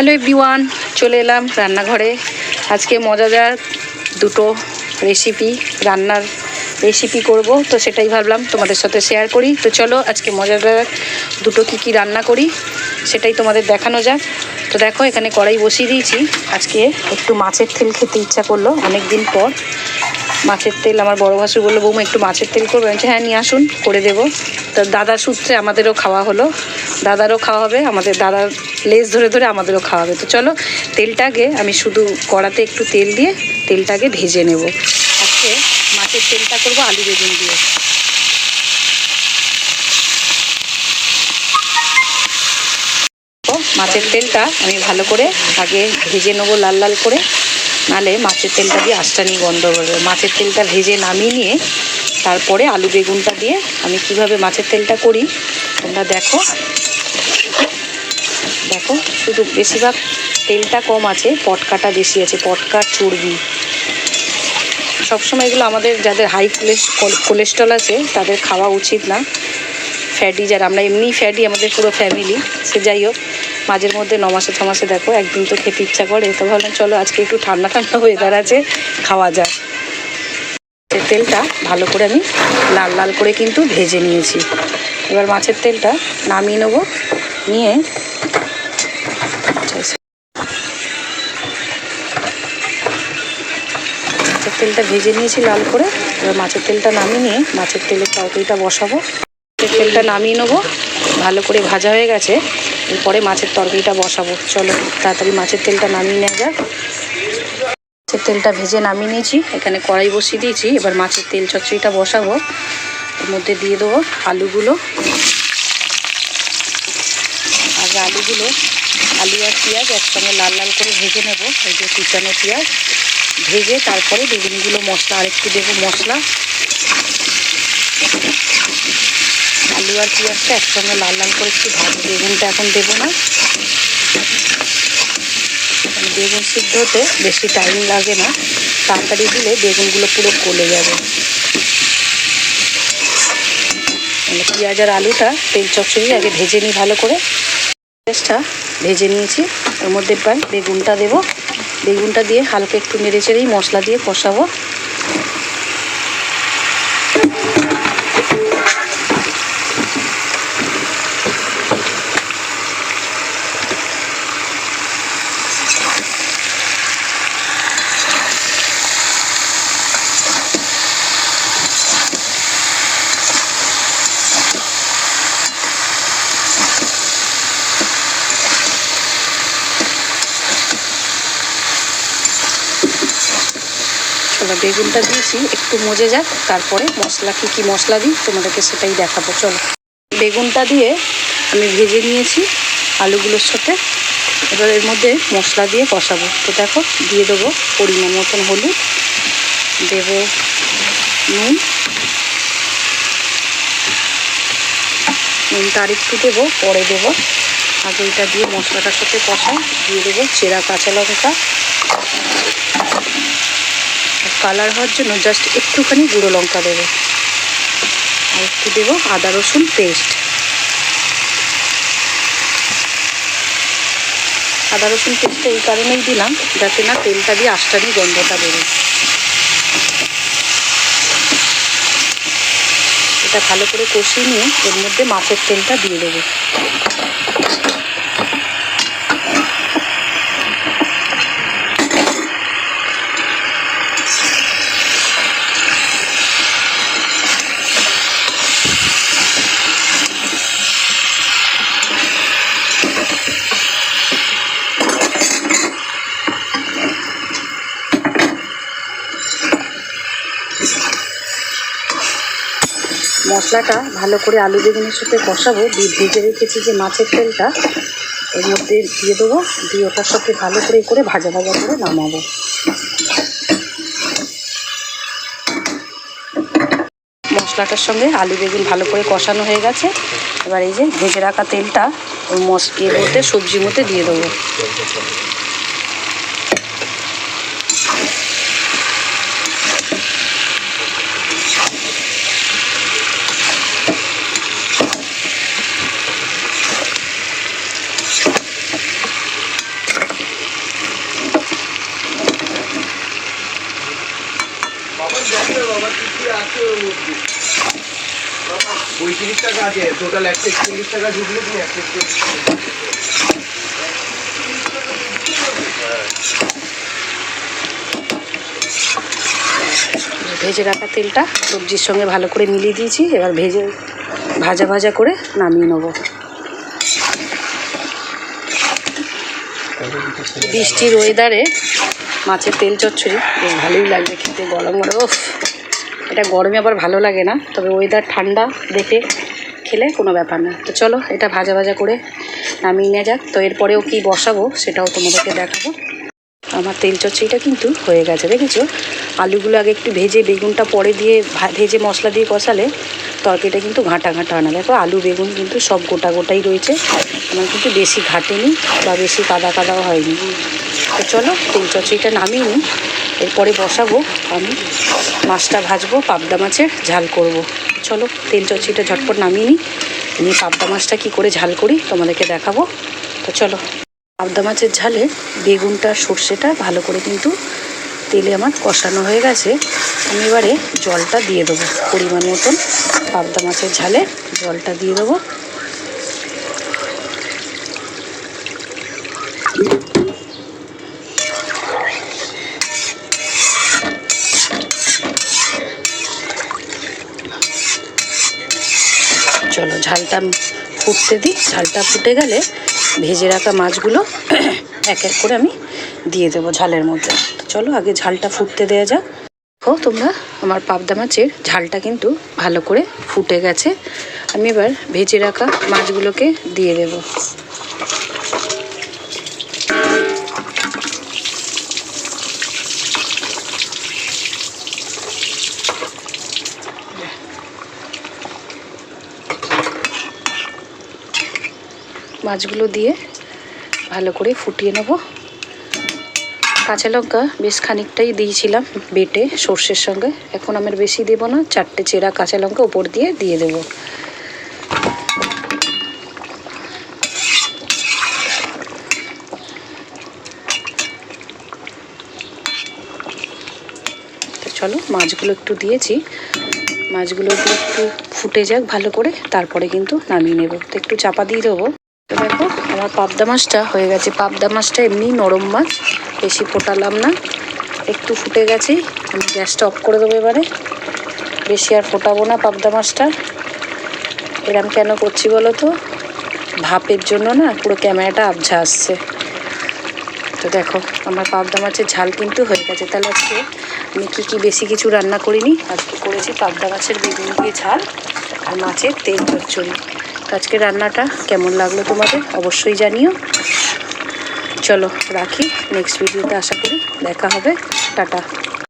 Hello everyone, চলে এলাম রান্নাঘরে। আজকে মজাদার দুটো রান্নার রেসিপি করব, তো সেটাই ভাবলাম তোমাদের সাথে শেয়ার করি। তো চলো আজকে মজাদার দুটো কী রান্না করি সেটাই তোমাদের দেখানো যাক। তো দেখো, এখানে কড়াই বসিয়ে দিয়েছি। আজকে একটু মাছের তেল খেতে ইচ্ছা করলো অনেক দিন পর। মাছের তেল আমার বড় ভাসু বললো, বৌমা একটু মাছের তেল করবে। আমি হ্যাঁ নিয়ে আসুন, করে দেবো। তো দাদার সূত্রে আমাদেরও খাওয়া হলো, দাদারও খাওয়া হবে, আমাদের দাদার লেজ ধরে ধরে আমাদেরও খাওয়া হবে। তো চলো, তেলটাকে আমি শুধু কড়াতে একটু তেল দিয়ে তেলটাকে ভেজে নেব। আজকে মাছের তেলটা করবো আলু বেগুন দিয়ে। মাছের তেলটা আমি ভালো করে আগে ভেজে নেবো লাল লাল করে, নাহলে মাছের তেলটা দিয়ে আঁচটানি গন্ধ করবে। মাছের তেলটা ভেজে নামিয়ে নিয়ে তারপরে আলু বেগুনটা দিয়ে আমি কিভাবে মাছের তেলটা করি তোমরা দেখো। দেখো, শুধু বেশিরভাগ তেলটা কম আছে, পটকাটা বেশি আছে, পটকা চর্বি। সবসময় এগুলো আমাদের যাদের হাই কোলেস্ট্রল আছে তাদের খাওয়া উচিত না। ফ্যাটি যারা, আমরা এমনি ফ্যাটি আমাদের পুরো ফ্যামিলি, সে যাই হোক, মাঝের মধ্যে 9 মাসে 6 মাসে দেখো একদিন তো খেতে ইচ্ছা করে। তো ভাবলাম চলো আজকে একটু ঠান্ডা ঠান্ডা ওয়েদার আছে, খাওয়া যায়। তেলটা ভালো করে আমি লাল লাল করে কিন্তু ভেজে নিয়েছি। এবার মাছের তেলটা নামিয়ে নেবো, নিয়ে মাছের তেলটা ভেজে নিয়েছি লাল করে। এবার মাছের তেলটা নামিয়ে নিয়ে মাছের তেলের তরকারিটা বসাবো। মাছের তেলটা নামিয়ে নেবো, ভালো করে ভাজা হয়ে গেছে। এরপরে মাছের তরকারিটা বসাবো। চলো তাড়াতাড়ি মাছের তেলটা নামিয়ে নেওয়া যাক। মাছের তেলটা ভেজে নামিয়ে নিয়েছি, এখানে কড়াই বসিয়ে দিয়েছি। এবার মাছের তেল চচ্চড়িটা বসাবো। এর মধ্যে দিয়ে দেবো আলুগুলো। আগে আলু আর পেঁয়াজ একসঙ্গে লাল লাল করে ভেজে নেবো। এই যে কুচানো পেঁয়াজ ভেজে তারপরে বেগুনগুলো, মশলা আর একটু দেবো মশলা। আলু আর পেঁয়াজটা একসঙ্গে লাল লাল করে একটু ভাজবো। বেগুনটা এখন দেবো না, বেগুন সিদ্ধ হতে বেশি টাইম লাগে না, তাড়াতাড়ি দিলে বেগুনগুলো পুরো গলে যাবে। পেঁয়াজ আর আলুটা তেল চচ্চড়ি আগে ভেজে নিই ভালো করে। পেঁয়াজটা ভেজে নিয়েছি, ওর মধ্যে এবার বেগুনটা দেবো। বেগুনটা দিয়ে হালকা একটু নেড়ে চেড়েই মশলা দিয়ে কষাবো। এবার বেগুনটা দিয়েছি, একটু মজে যাক, তারপরে মশলা কী মশলা দিই তোমাদেরকে সেটাই দেখাবো। চলো, বেগুনটা দিয়ে আমি ভেজে নিয়েছি আলুগুলোর সাথে। এবার এর মধ্যে মশলা দিয়ে কষাবো। তো দেখো, দিয়ে দেবো পরিমাণ মতন হলুদ, দেবো নুনটা আর একটু দেবো, পরে দেবো। আগে এটা দিয়ে মশলাটার সাথে কষাই, দিয়ে দেবো চেরা কাঁচা লঙ্কা। কালার হওয়ার জন্য জাস্ট একটুখানি গুঁড়ো লঙ্কা দেবো, আর একটু দেবো আদা রসুন পেস্ট। আদা রসুন পেস্টটা এই কারণেই দিলাম যাতে না তেলটা দিয়ে আঁচটানি গন্ধটা বেরোয়। এটা ভালো করে কষিয়ে নিয়ে এর মধ্যে মাছের তেলটা দিয়ে দেবো। মশলাটা ভালো করে আলু বেগুনের সাথে কষাবো। ভেজে রেখেছি যে মাছের তেলটা এর মধ্যে দিয়ে দেবো, দিয়ে ওটার সাথে ভালো করে ভাজা ভাজা করে নামাবো। মশলাটার সঙ্গে আলু বেগুন ভালো করে কষানো হয়ে গেছে। এবার এই যে ভেজে রাখা তেলটা ওই মশলার মধ্যে সবজির মধ্যে দিয়ে দেবো। 30 টাকা আছে টোটাল 140 টাকা ঢুকলো তুমি 140 ভেজে রাখা তেলটা সবজির সঙ্গে ভালো করে মিলিয়ে দিয়েছি। এবার ভাজা ভাজা করে নামিয়ে নেব। বৃষ্টির ওয়েদারে মাছের তেল চচ্চড়ি বেশ ভালোই লাগবে খেতে, গরম গরম। এটা গরমে আবার ভালো লাগে না, তবে ওয়েদার ঠান্ডা দেখে খেলে কোনো ব্যাপার না। তো চলো এটা ভাজা ভাজা করে নামিয়ে নেওয়া যাক। তো এরপরেও কি বসাবো সেটাও তোমাদেরকে দেখাবো। আমার তেল চচ্চড়িটা কিন্তু হয়ে গেছে, দেখেছো? আলুগুলো আগে একটু ভেজে, বেগুনটা পরে দিয়ে ভেজে মশলা দিয়ে কষালে তরকারিটা কিন্তু ঘাঁটা ঘাঁটা হয় না। দেখো আলু বেগুন কিন্তু সব গোটা গোটাই রয়েছে, আমার কিন্তু বেশি ঘাটেনি বা বেশি কাদা কাদাও হয়নি। তো চলো তেল চচ্চড়িটা নামিয়ে নিই, এরপরে বসাবো আমি মাছটা ভাজবো, পাবদা মাছের ঝাল করব। চলো তেল চচ্চড়িটা ঝটপট নামিয়ে নিই, নিয়ে পাবদা মাছটা কী করে ঝাল করি তোমাদেরকে দেখাবো। তো চলো। পাবদা মাছের ঝালে বেগুনটা সর্ষেটা ভালো করে কিন্তু তেলে আমার কষানো হয়ে গেছে। আমি এবারে জলটা দিয়ে দেবো পরিমাণ মতন, পাবদা মাছের ঝালে জলটা দিয়ে দেবো। চলো ঝালটা ফুটতে দিই। ঝালটা ফুটে গেলে ভেজে রাখা মাছগুলো এক এক করে আমি দিয়ে দেবো ঝালের মধ্যে। চলো আগে ঝালটা ফুটতে দেওয়া যাক। ও তোমরা আমার পাবদা মাছের ঝালটা কিন্তু ভালো করে ফুটে গেছে। আমি এবার ভেজে রাখা মাছগুলোকে দিয়ে দেব। মাছগুলো দিয়ে ভালো করে ফুটিয়ে নেব। কাঁচা লঙ্কা বেশ খানিকটাই দিয়েছিলাম বেটে সর্ষের সঙ্গে, এখন আমার বেশি দেবো না, 4টে চেরা কাঁচা লঙ্কা ওপর দিয়ে দেবো। তো চলো মাছগুলো একটু দিয়েছি, মাছগুলো দিয়ে একটু ফুটে যাক ভালো করে, তারপরে কিন্তু নামিয়ে নেব। তো একটু চাপা দিয়ে দেবো। তো দেখো আমার পাবদা মাছটা হয়ে গেছে। পাবদা মাছটা এমনি নরম মাছ, বেশি ফোটালাম না, একটু ফুটে গেছি। আমি গ্যাসটা অফ করে দেবো এবারে, বেশি আর ফোটাবো না পাবদা মাছটা। এরম কেন করছি বলো তো, ভাপের জন্য না পুরো ক্যামেরাটা আবঝা আসছে। তো দেখো আমার পাবদা মাছের ঝাল কিন্তু হয়ে গেছে। তাহলে আজকে আমি কী বেশি কিছু রান্না করিনি, আজকে করেছি পাবদা মাছের বেগুন দিয়ে ঝাল আর মাছের তেল চচ্চড়ি। তো আজকে রান্নাটা কেমন লাগলো তোমাদের অবশ্যই জানিও। চলো রাখি, নেক্সট ভিডিওতে আশা করি দেখা হবে। টাটা।